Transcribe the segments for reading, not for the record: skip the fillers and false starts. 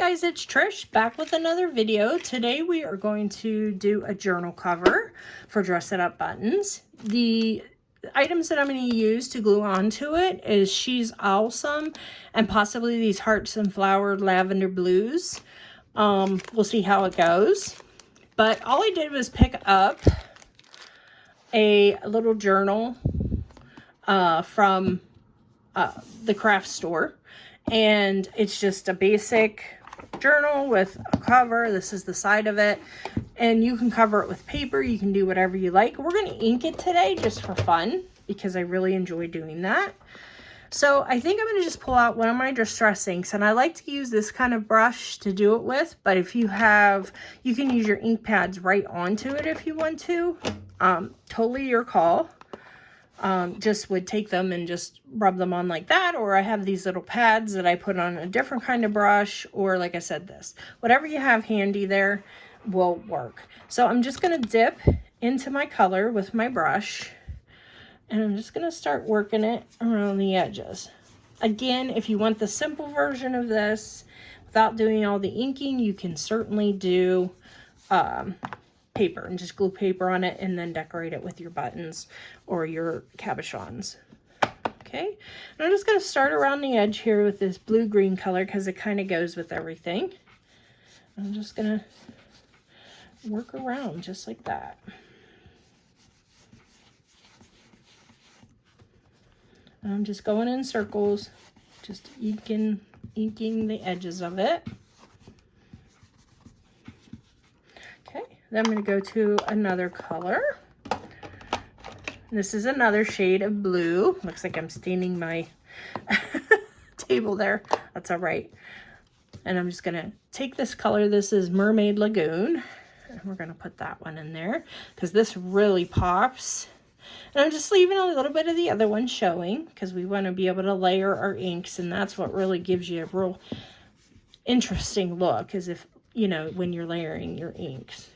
guys, it's Trish back with another video. Today we are going to do a journal cover for Dress It Up buttons. The items that I'm going to use to glue onto it is She's Awesome and possibly these hearts and flowered lavender blues. We'll see how it goes. But all I did was pick up a little journal from the craft store. And it's just a basic journal with a cover. This is the side of it. And you can cover it with paper. You can do whatever you like. We're going to ink it today just for fun because I really enjoy doing that. So I think I'm going to just pull out one of my Distress inks. And I like to use this kind of brush to do it with. But if you have, you can use your ink pads right onto it if you want to. Totally your call. Just would take them and just rub them on like that, or I have these little pads that I put on a different kind of brush, or like I said, this. Whatever you have handy there will work. So I'm just going to dip into my color with my brush, and I'm just going to start working it around the edges. Again, if you want the simple version of this without doing all the inking, you can certainly do paper and just glue paper on it and then decorate it with your buttons or your cabochons. Okay, and I'm just going to start around the edge here with this blue-green color because it kind of goes with everything. I'm just going to work around just like that. I'm just going in circles, just inking the edges of it. Then I'm going to go to another color. This is another shade of blue. Looks like I'm staining my table there. That's all right. And I'm just going to take this color. This is Mermaid Lagoon. And we're going to put that one in there because this really pops. And I'm just leaving a little bit of the other one showing because we want to be able to layer our inks. And that's what really gives you a real interesting look, is if, you know, when you're layering your inks.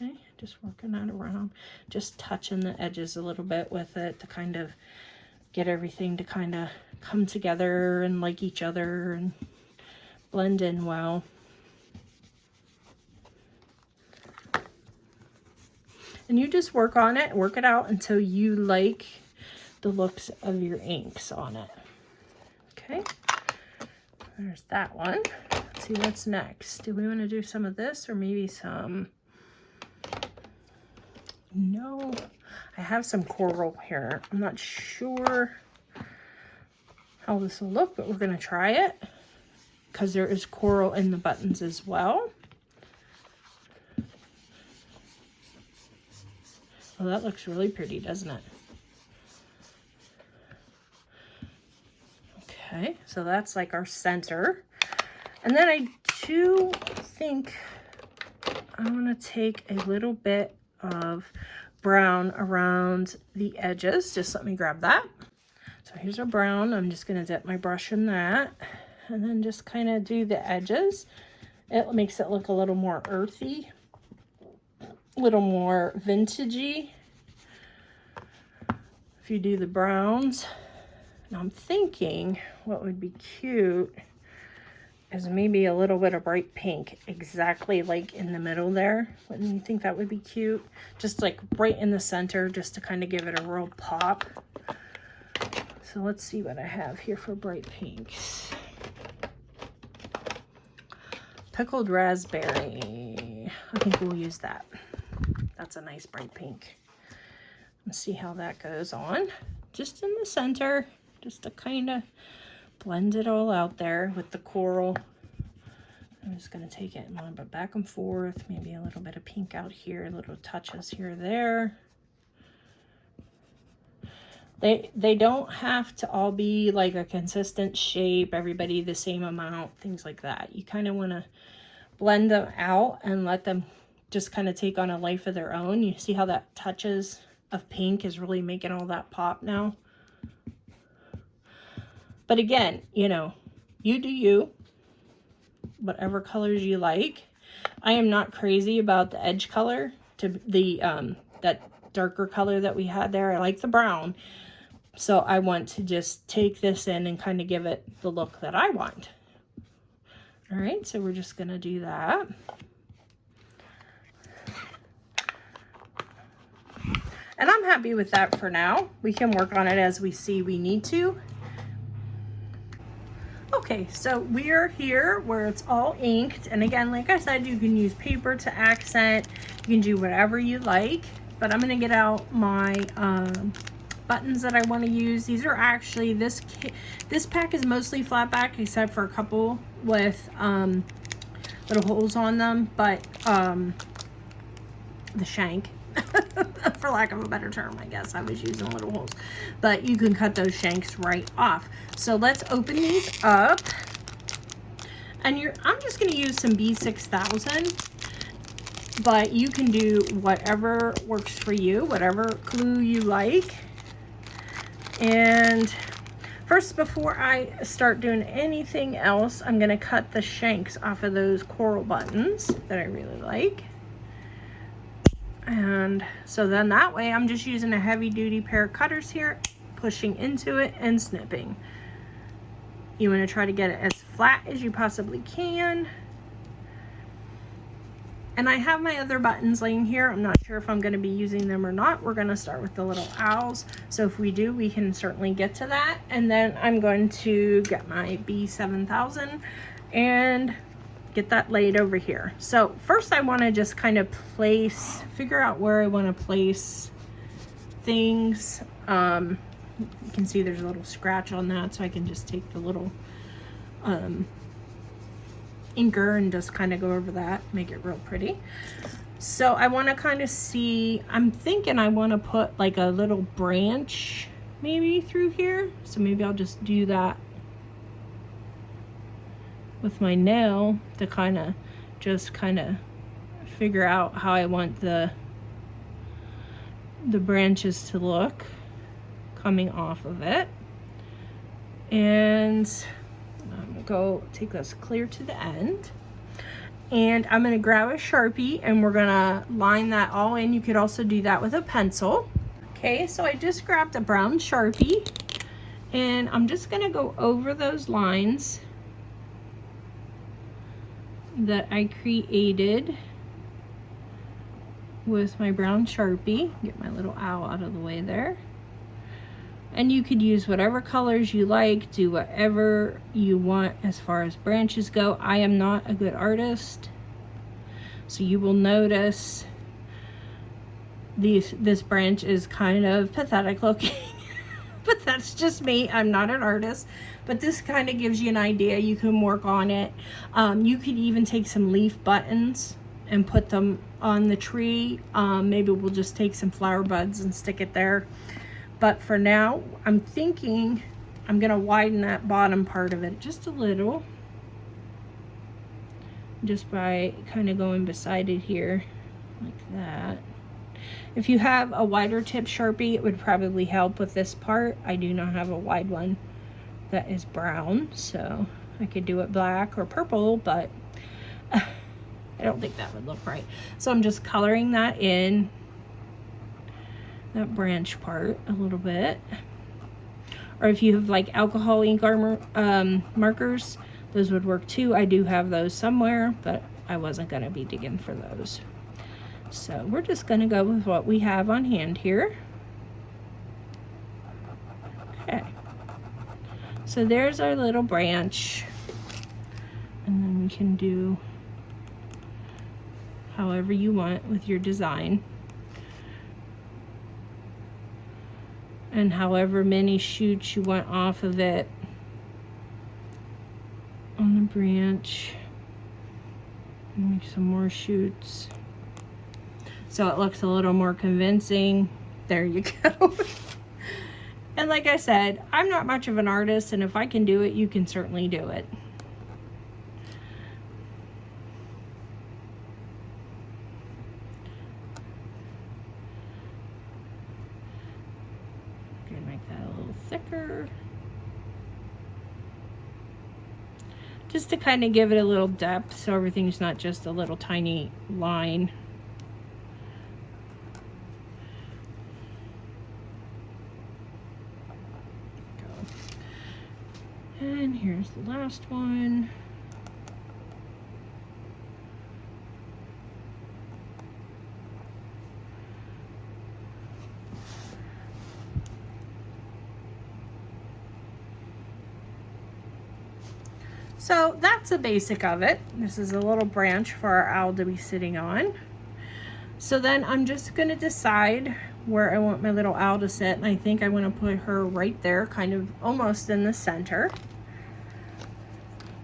Okay, just working that around, just touching the edges a little bit with it to kind of get everything to kind of come together and like each other and blend in well. And you just work on it, work it out until you like the looks of your inks on it. Okay, there's that one. Let's see what's next. Do we want to do some of this or maybe some... No, I have some coral here. I'm not sure how this will look, but we're going to try it because there is coral in the buttons as well. Well, that looks really pretty, doesn't it? Okay, so that's like our center. And then I do think I want to take a little bit of brown around the edges. Just let me grab that. So here's our brown. I'm just going to dip my brush in that and then just kind of do the edges. It makes it look a little more earthy, a little more vintagey if you do the browns. Now I'm thinking what would be cute is maybe a little bit of bright pink, exactly like in the middle there. Wouldn't you think that would be cute? Just like right in the center, just to kind of give it a real pop. So let's see what I have here for bright pinks. Pickled raspberry. I think we'll use that. That's a nice bright pink. Let's see how that goes on. Just in the center, just to kind of blend it all out there with the coral. I'm just going to take it and bit back and forth, maybe a little bit of pink out here, little touches here or there. They don't have to all be like a consistent shape, everybody the same amount, things like that. You kind of want to blend them out and let them just kind of take on a life of their own. You see how that touches of pink is really making all that pop now? But again, you know, you do you, whatever colors you like. I am not crazy about the edge color to the that darker color that we had there. I like the brown. So I want to just take this in and kind of give it the look that I want. All right, so we're just gonna do that. And I'm happy with that for now. We can work on it as we see we need to. Okay, so we are here where it's all inked. And again, like I said, you can use paper to accent. You can do whatever you like. But I'm gonna get out my buttons that I want to use. These are actually, this pack is mostly flat back except for a couple with little holes on them, but the shank, for lack of a better term, I guess I was using little holes, but you can cut those shanks right off. So let's open these up, and I'm just going to use some B6000, but you can do whatever works for you, whatever glue you like. And first, before I start doing anything else, I'm going to cut the shanks off of those coral buttons that I really like. And so then that way I'm just using a heavy duty pair of cutters here, pushing into it and snipping. You want to try to get it as flat as you possibly can. And I have my other buttons laying here. I'm not sure if I'm going to be using them or not. We're going to start with the little owls. So if we do, we can certainly get to that. And then I'm going to get my B7000 and get that laid over here. So first I want to just kind of figure out where I want to place things. You can see there's a little scratch on that, so I can just take the little inker and just kind of go over that, make it real pretty. So I want to kind of see, I'm thinking I want to put like a little branch maybe through here. So maybe I'll just do that with my nail to kind of figure out how I want the branches to look coming off of it. And I'm gonna go take this clear to the end, and I'm gonna grab a Sharpie and we're gonna line that all in. You could also do that with a pencil. Okay, so I just grabbed a brown Sharpie and I'm just gonna go over those lines that I created with my brown Sharpie. Get my little owl out of the way there. And you could use whatever colors you like, do whatever you want as far as branches go. I am not a good artist, so you will notice this branch is kind of pathetic looking. But that's just me. I'm not an artist, but this kind of gives you an idea. You can work on it. You could even take some leaf buttons and put them on the tree. Maybe we'll just take some flower buds and stick it there. But for now, I'm thinking I'm gonna widen that bottom part of it just a little, just by kind of going beside it here like that. If you have a wider tip Sharpie, it would probably help with this part. I do not have a wide one that is brown, so I could do it black or purple, but I don't think that would look right. So I'm just coloring that in, that branch part a little bit. Or if you have like alcohol ink markers, those would work too. I do have those somewhere, but I wasn't going to be digging for those. So we're just going to go with what we have on hand here. Okay. So there's our little branch. And then we can do however you want with your design. And however many shoots you want off of it on the branch. Make some more shoots so it looks a little more convincing. There you go. And like I said, I'm not much of an artist, and if I can do it, you can certainly do it. Gonna make that a little thicker, just to kind of give it a little depth so everything's not just a little tiny line. And here's the last one. So that's the basic of it. This is a little branch for our owl to be sitting on. So then I'm just gonna decide where I want my little owl to sit, and I think I want to put her right there, kind of almost in the center.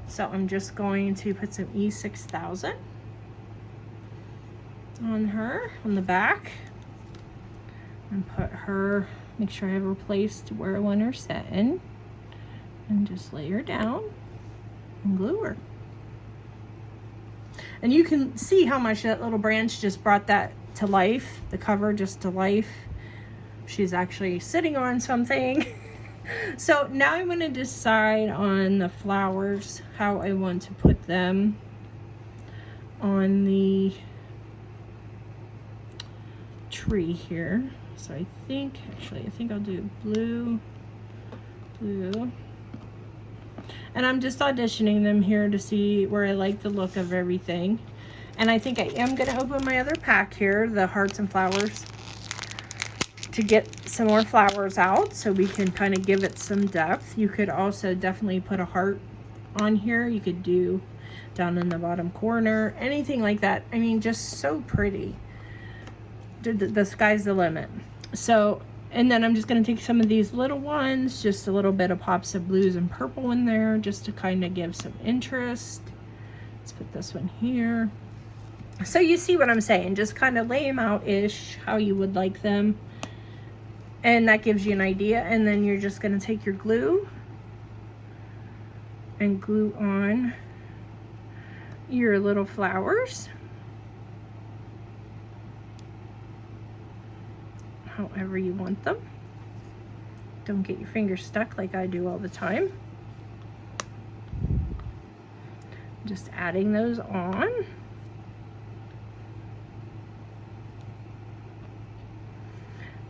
So I'm just going to put some E6000 on her, on the back, and put her, make sure I have her placed where I want her sitting, and just lay her down and glue her. And you can see how much that little branch just brought that to life, the cover just to life. She's actually sitting on something. So now I'm going to decide on the flowers, how I want to put them on the tree here. So I think I'll do blue, blue. And I'm just auditioning them here to see where I like the look of everything. And I think I am going to open my other pack here, the hearts and flowers, to get some more flowers out so we can kind of give it some depth. You could also definitely put a heart on here. You could do down in the bottom corner, anything like that. I mean, just so pretty. The sky's the limit. So, and then I'm just going to take some of these little ones, just a little bit of pops of blues and purple in there, just to kind of give some interest. Let's put this one here. So you see what I'm saying, just kind of lay them out-ish how you would like them. And that gives you an idea. And then you're just going to take your glue and glue on your little flowers. However you want them. Don't get your fingers stuck like I do all the time. Just adding those on.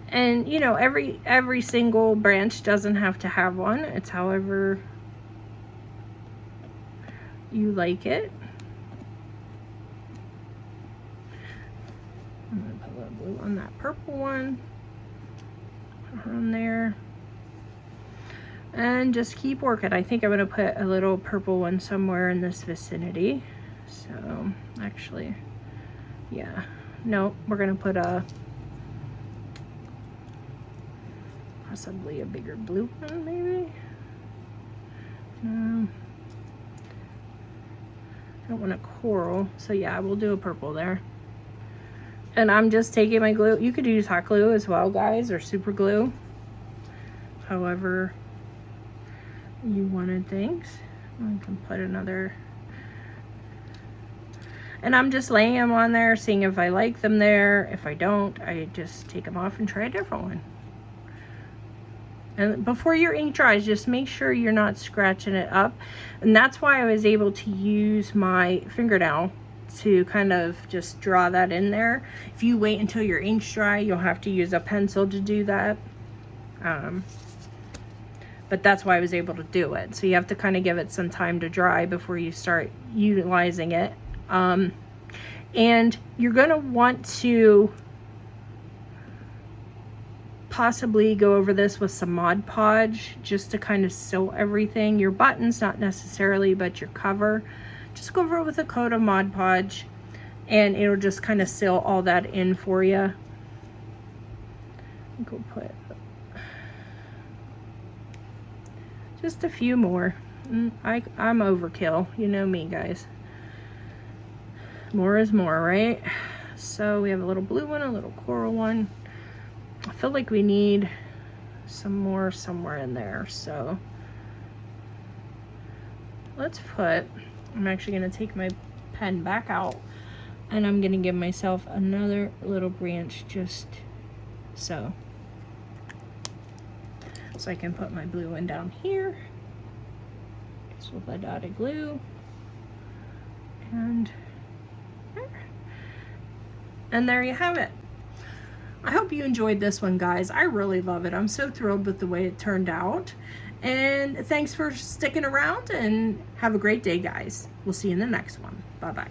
And you know, every single branch doesn't have to have one. It's however you like it. I'm gonna put a little blue on that purple one. Put her on there. And just keep working. I think I'm gonna put a little purple one somewhere in this vicinity. So actually, yeah. No, we're gonna put possibly a bigger blue one, maybe. No, I don't want a coral, so yeah, we'll do a purple there. And I'm just taking my glue. You could use hot glue as well, guys, or super glue, however you wanted things. I can put another, and I'm just laying them on there, seeing if I like them there. If I don't, I just take them off and try a different one. And before your ink dries, just make sure you're not scratching it up. And that's why I was able to use my fingernail to kind of just draw that in there. If you wait until your ink's dry, you'll have to use a pencil to do that. But that's why I was able to do it. So you have to kind of give it some time to dry before you start utilizing it. And you're going to want to possibly go over this with some Mod Podge just to kind of seal everything. Your buttons, not necessarily, but your cover. Just go over it with a coat of Mod Podge and it'll just kind of seal all that in for you. Go put just a few more. I'm overkill. You know me, guys. More is more, right? So we have a little blue one, a little coral one. I feel like we need some more somewhere in there. So let's put, I'm actually going to take my pen back out and I'm going to give myself another little branch just so. So I can put my blue one down here. Just with my dotted glue. And there you have it. I hope you enjoyed this one, guys. I really love it. I'm so thrilled with the way it turned out. And thanks for sticking around and have a great day, guys. We'll see you in the next one. Bye-bye.